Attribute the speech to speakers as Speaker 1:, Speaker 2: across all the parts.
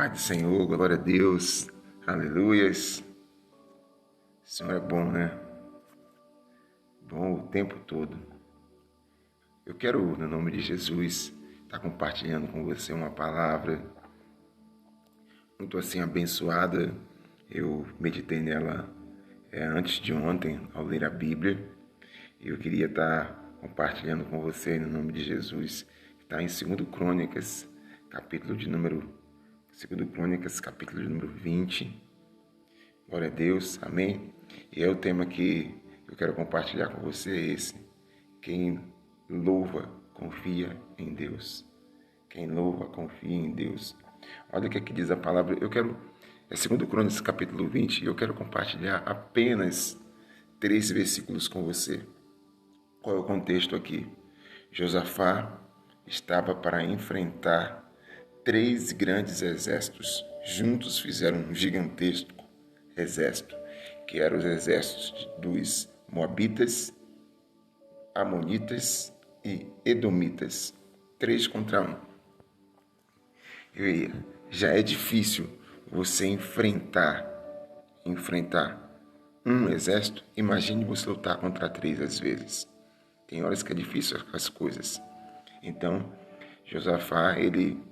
Speaker 1: Pai do Senhor, glória a Deus, aleluias. O Senhor é bom, né? Bom o tempo todo. Eu quero, no nome de Jesus, estar compartilhando com você uma palavra muito assim abençoada. Eu meditei nela antes de ontem, ao ler a Bíblia. E eu queria estar compartilhando com você, no nome de Jesus, que está em 2 Crônicas, capítulo de número 20. Glória a Deus, amém? E é o tema que eu quero compartilhar com você, esse. Quem louva, confia em Deus. Quem louva, confia em Deus. Olha o que aqui diz a palavra. É 2 Crônicas, capítulo 20, e eu quero compartilhar apenas 3 versículos com você. Qual é o contexto aqui? Josafá estava para enfrentar 3 grandes exércitos. Juntos fizeram um gigantesco exército, que eram os exércitos dos Moabitas, Amonitas e Edomitas. 3 contra 1. E já é difícil você enfrentar um exército. Imagine você lutar contra 3 às vezes. Tem horas que é difícil as coisas. Então, Josafá, ele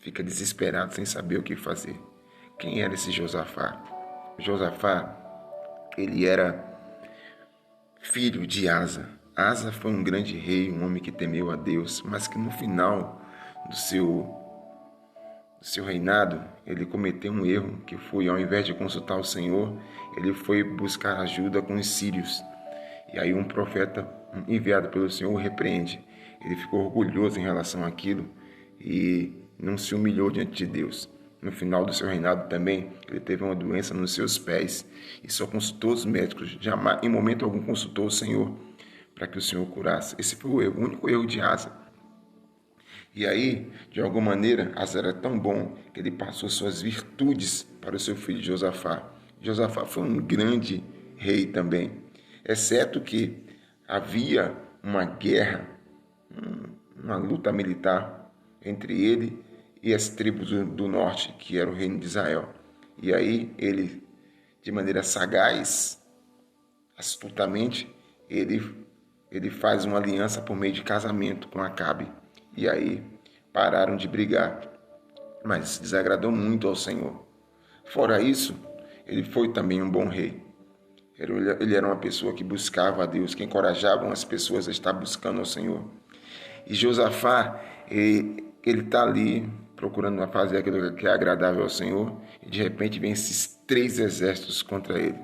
Speaker 1: fica desesperado sem saber o que fazer. Quem era esse Josafá? Josafá, ele era filho de Asa. Asa foi um grande rei, um homem que temeu a Deus, mas que no final do seu reinado, ele cometeu um erro, que foi, ao invés de consultar o Senhor, ele foi buscar ajuda com os sírios. E aí um profeta enviado pelo Senhor o repreende. Ele ficou orgulhoso em relação àquilo e não se humilhou diante de Deus. No final do seu reinado também, ele teve uma doença nos seus pés e só consultou os médicos. Jamais, em momento algum, consultou o Senhor para que o Senhor curasse. Esse foi o erro, o único erro de Asa. E aí, de alguma maneira, Asa era tão bom que ele passou suas virtudes para o seu filho Josafá. Josafá foi um grande rei também, exceto que havia uma guerra, uma luta militar entre ele e as tribos do norte, que era o reino de Israel. E aí ele, de maneira sagaz, astutamente, ele faz uma aliança por meio de casamento com Acabe. E aí pararam de brigar, mas desagradou muito ao Senhor. Fora isso, ele foi também um bom rei. Ele era uma pessoa que buscava a Deus, que encorajava as pessoas a estar buscando ao Senhor. E Josafá, ele está ali procurando fazer aquilo que é agradável ao Senhor, e de repente vem esses 3 exércitos contra ele,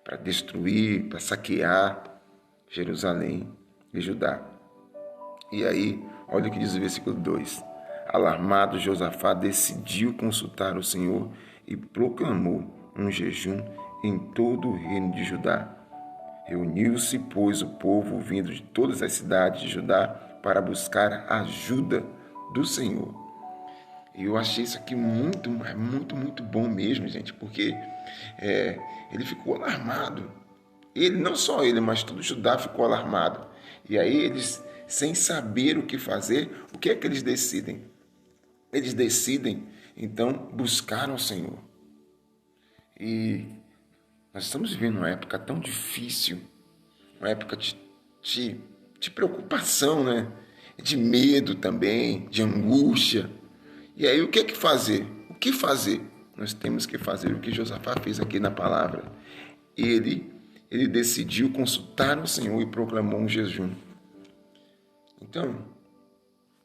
Speaker 1: para destruir, para saquear Jerusalém e Judá. E aí, olha o que diz o versículo 2. Alarmado, Josafá decidiu consultar o Senhor e proclamou um jejum em todo o reino de Judá. Reuniu-se, pois, o povo vindo de todas as cidades de Judá para buscar a ajuda do Senhor. E eu achei isso aqui muito bom mesmo, gente, porque ele ficou alarmado. Ele, não só ele, mas todo Judá ficou alarmado. E aí eles, sem saber o que fazer, o que é que eles decidem? Eles decidem, então, buscar ao Senhor. E nós estamos vivendo uma época tão difícil, uma época de preocupação, né? De medo também, de angústia. E aí o que é que fazer? O que fazer? Nós temos que fazer o que Josafá fez aqui na palavra. Ele decidiu consultar o Senhor e proclamou um jejum. Então,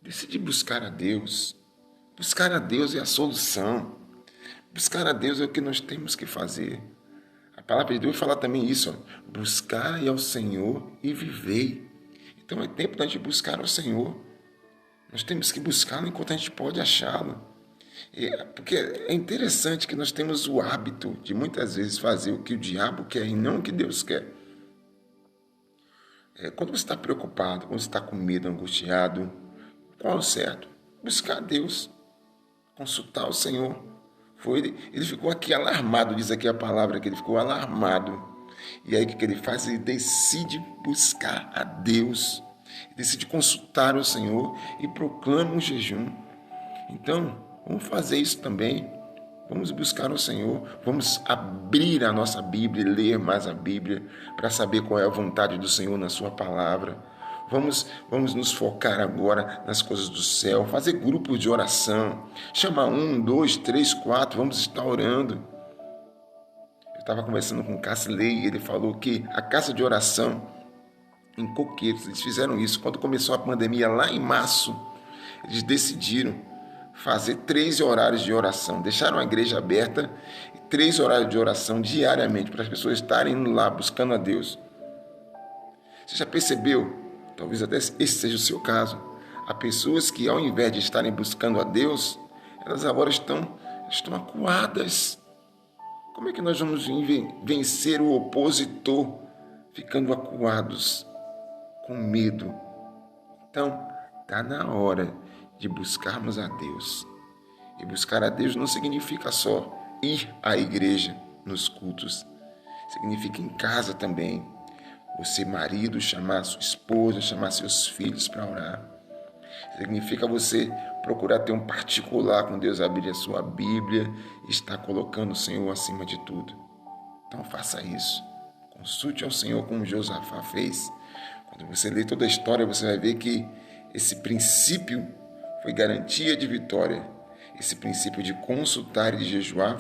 Speaker 1: decidi buscar a Deus. Buscar a Deus é a solução. Buscar a Deus é o que nós temos que fazer. A palavra de Deus fala também isso. Ó, buscai ao Senhor e vivei. Então é tempo da gente buscar ao Senhor. Nós temos que buscá-lo enquanto a gente pode achá-lo. Porque é interessante que nós temos o hábito de muitas vezes fazer o que o diabo quer e não o que Deus quer. Quando você está preocupado, quando você está com medo, angustiado, qual é o certo? Buscar a Deus, consultar o Senhor. Ele ficou aqui alarmado, diz aqui a palavra que ele ficou alarmado. E aí o que ele faz? Ele decide buscar a Deus, decide consultar o Senhor e proclama um jejum. Então, Vamos fazer isso também. Vamos buscar o Senhor, vamos abrir a nossa Bíblia e ler mais a Bíblia para saber qual é a vontade do Senhor na sua palavra. Vamos nos focar agora nas coisas do céu, fazer grupos de oração. Chama 1, 2, 3, 4, vamos estar orando. Eu estava conversando com o Cassilei e ele falou que a casa de oração em Coqueiros, eles fizeram isso. Quando começou a pandemia lá em março, eles decidiram fazer 3 horários de oração. Deixaram a igreja aberta e 3 horários de oração diariamente para as pessoas estarem indo lá buscando a Deus. Você já percebeu? Talvez até esse seja o seu caso. Há pessoas que, ao invés de estarem buscando a Deus, elas agora estão acuadas. Como é que nós vamos vencer o opositor ficando acuados, com medo? Então, está na hora de buscarmos a Deus. E buscar a Deus não significa só ir à igreja nos cultos. Significa em casa também. Você, marido, chamar sua esposa, chamar seus filhos para orar. Significa você procurar ter um particular com Deus, abrir a sua Bíblia e estar colocando o Senhor acima de tudo. Então faça isso. Consulte ao Senhor como Josafá fez. Quando você lê toda a história, você vai ver que esse princípio foi garantia de vitória. Esse princípio de consultar e de jejuar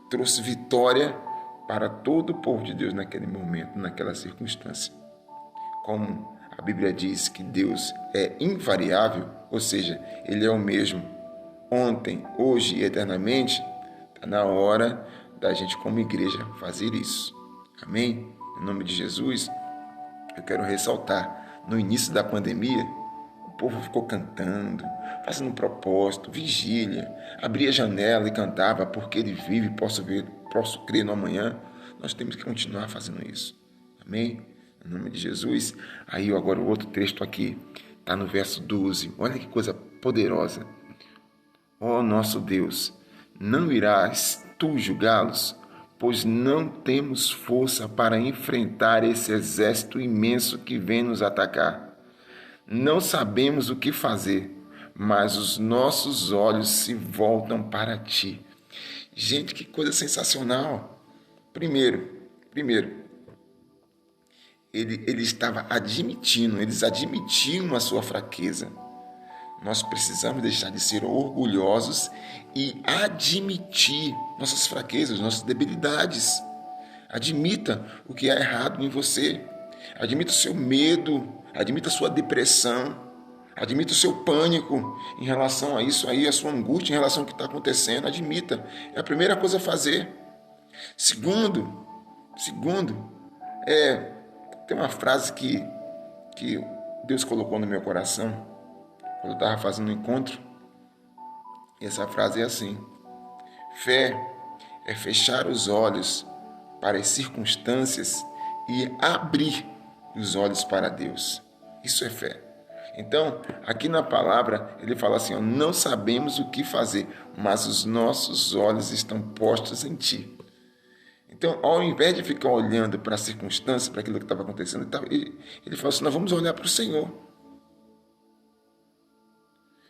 Speaker 1: trouxe vitória para todo o povo de Deus naquele momento, naquela circunstância. Como a Bíblia diz que Deus é invariável, ou seja, Ele é o mesmo ontem, hoje e eternamente, está na hora da gente como igreja fazer isso. Amém? Em nome de Jesus, eu quero ressaltar, no início da pandemia, o povo ficou cantando, fazendo um propósito, vigília, abria a janela e cantava, porque Ele vive, posso crer no amanhã. Nós temos que continuar fazendo isso. Amém? Em nome de Jesus. Aí agora o outro texto aqui, está no verso 12. Olha que coisa poderosa. Ó nosso Deus, não irás tu julgá-los, pois não temos força para enfrentar esse exército imenso que vem nos atacar. Não sabemos o que fazer, mas os nossos olhos se voltam para ti. Gente, que coisa sensacional. Primeiro, eles admitiam a sua fraqueza. Nós precisamos deixar de ser orgulhosos e admitir nossas fraquezas, nossas debilidades. Admita o que é errado em você. Admita o seu medo, admita a sua depressão, admita o seu pânico em relação a isso aí, a sua angústia em relação ao que está acontecendo. Admita. É a primeira coisa a fazer. Segundo, tem uma frase que Deus colocou no meu coração quando eu estava fazendo um encontro. E essa frase é assim: fé é fechar os olhos para as circunstâncias e abrir os olhos para Deus. Isso é fé. Então, aqui na palavra, ele fala assim, não sabemos o que fazer, mas os nossos olhos estão postos em ti. Então, ao invés de ficar olhando para a circunstância, para aquilo que estava acontecendo, ele falou assim, nós vamos olhar para o Senhor.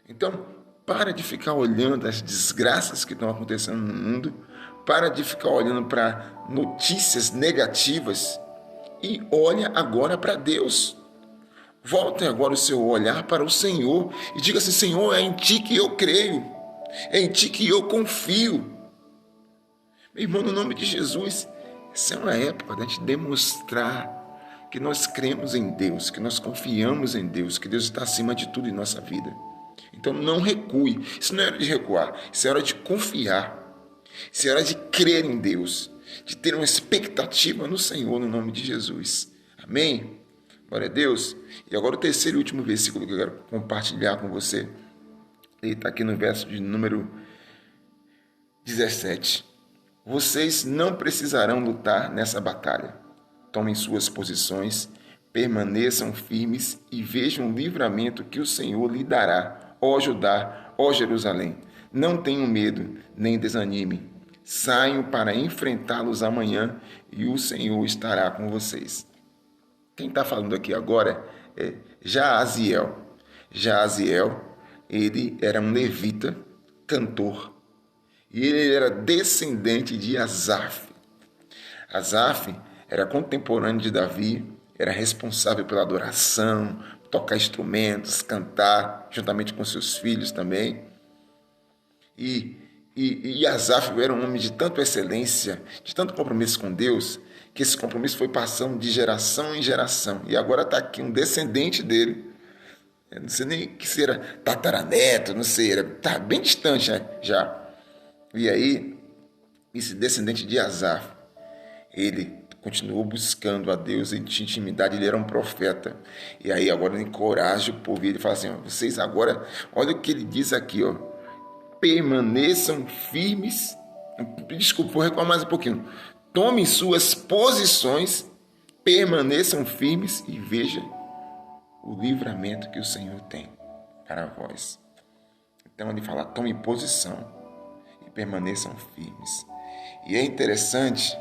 Speaker 1: Então, para de ficar olhando as desgraças que estão acontecendo no mundo, para de ficar olhando para notícias negativas e olha agora para Deus. Volte agora o seu olhar para o Senhor e diga assim, Senhor, é em Ti que eu creio, é em Ti que eu confio. Meu irmão, no nome de Jesus, essa é uma época da gente demonstrar que nós cremos em Deus, que nós confiamos em Deus, que Deus está acima de tudo em nossa vida. Então não recue, isso não é hora de recuar, isso é hora de confiar, isso é hora de crer em Deus, de ter uma expectativa no Senhor, no nome de Jesus. Amém? Glória a Deus. E agora o terceiro e último versículo que eu quero compartilhar com você, ele está aqui no verso de número 17. Vocês não precisarão lutar nessa batalha. Tomem suas posições, permaneçam firmes e vejam o livramento que o Senhor lhe dará, ó Judá, ó Jerusalém. Não tenham medo, nem desanime. Saiam para enfrentá-los amanhã e o Senhor estará com vocês. Quem está falando aqui agora é Jaaziel. Jaaziel ele era um levita, cantor, e ele era descendente de Asaf. Asaf era contemporâneo de Davi, era responsável pela adoração, tocar instrumentos, cantar, juntamente com seus filhos também. E Asaf era um homem de tanta excelência, de tanto compromisso com Deus, que esse compromisso foi passando de geração em geração. E agora está aqui um descendente dele, eu não sei nem que se era tataraneto, não sei, está bem distante, né, já. E aí, esse descendente de Asaf, ele continuou buscando a Deus em intimidade, ele era um profeta. E aí agora ele encoraja o povo, ele fala assim, ó, vocês agora, olha o que ele diz aqui, ó, permaneçam firmes, desculpa, vou recuar mais um pouquinho, tomem suas posições, permaneçam firmes e vejam o livramento que o Senhor tem para vós. Então ele fala, tomem posição e permaneçam firmes. E é interessante,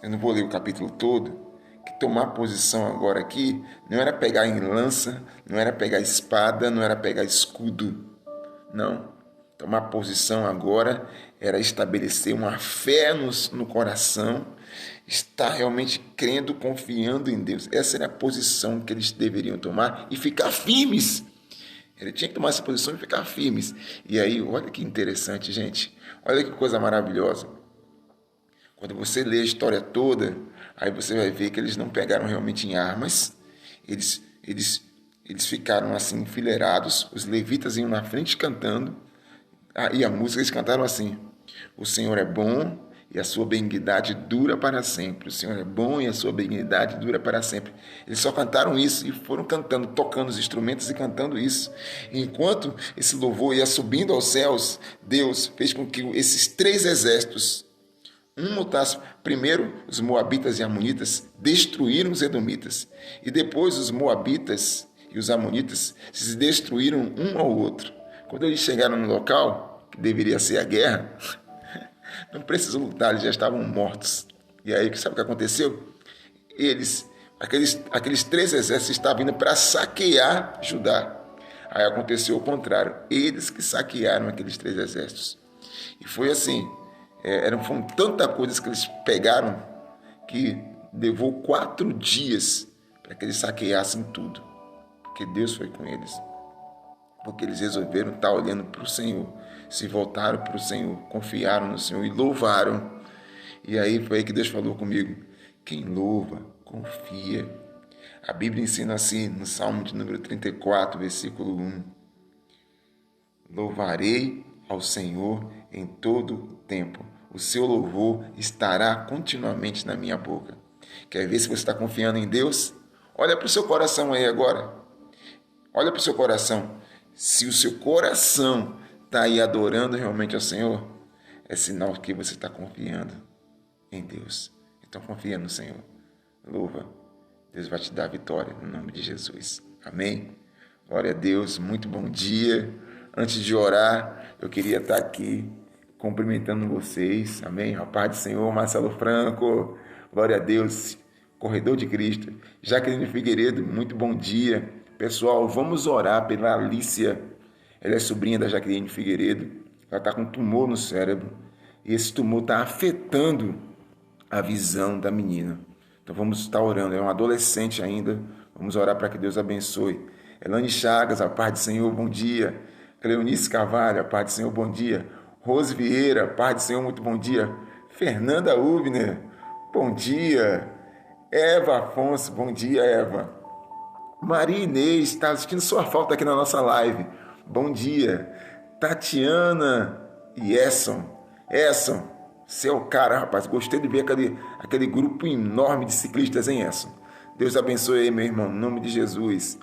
Speaker 1: eu não vou ler o capítulo todo, que tomar posição agora aqui não era pegar em lança, não era pegar espada, não era pegar escudo. Não. Tomar posição agora era estabelecer uma fé no coração, estar realmente crendo, confiando em Deus. Essa era a posição que eles deveriam tomar e ficar firmes. Ele tinha que tomar essa posição e ficar firmes. E aí, olha que interessante, gente. Olha que coisa maravilhosa. Quando você lê a história toda, aí você vai ver que eles não pegaram realmente em armas, eles ficaram assim enfileirados, os levitas iam na frente cantando, e a música eles cantaram assim, o Senhor é bom e a sua benignidade dura para sempre, o Senhor é bom e a sua benignidade dura para sempre. Eles só cantaram isso e foram cantando, tocando os instrumentos e cantando isso. E enquanto esse louvor ia subindo aos céus, Deus fez com que esses 3 exércitos, lutasse. Primeiro, os moabitas e amonitas destruíram os edomitas. E depois os moabitas e os amonitas se destruíram um ao outro. Quando eles chegaram no local, que deveria ser a guerra, não precisou lutar, eles já estavam mortos. E aí, sabe o que aconteceu? Aqueles 3 exércitos estavam indo para saquear Judá. Aí aconteceu o contrário. Eles que saquearam aqueles 3 exércitos. E foi assim... Foram tantas coisas que eles pegaram que levou 4 dias para que eles saqueassem tudo. Porque Deus foi com eles. Porque eles resolveram estar olhando para o Senhor. Se voltaram para o Senhor, confiaram no Senhor e louvaram. E aí foi aí que Deus falou comigo. Quem louva, confia. A Bíblia ensina assim no Salmo de número 34, versículo 1. Louvarei ao Senhor em todo o tempo. O seu louvor estará continuamente na minha boca. Quer ver se você está confiando em Deus? Olha para o seu coração aí agora. Olha para o seu coração. Se o seu coração está aí adorando realmente ao Senhor, é sinal que você está confiando em Deus. Então confia no Senhor. Louva. Deus vai te dar a vitória no nome de Jesus. Amém? Glória a Deus. Muito bom dia. Antes de orar, eu queria estar aqui cumprimentando vocês, amém? A paz do Senhor, Marcelo Franco, glória a Deus, Corredor de Cristo, Jaqueline Figueiredo, muito bom dia. Pessoal, vamos orar pela Alícia, ela é sobrinha da Jaqueline Figueiredo, ela está com um tumor no cérebro, e esse tumor está afetando a visão da menina. Então vamos estar orando, é uma adolescente ainda, vamos orar para que Deus abençoe. Elane Chagas, a paz do Senhor, bom dia. Cleonice Carvalho, a paz do Senhor, bom dia. Rose Vieira, paz do Senhor, muito bom dia. Fernanda Ubner, bom dia. Eva Afonso, bom dia, Eva. Maria Inês, está assistindo sua falta aqui na nossa live. Bom dia. Tatiana e Esson, você é o cara, rapaz. Gostei de ver aquele grupo enorme de ciclistas, hein, Esson? Deus abençoe aí, meu irmão, em nome de Jesus.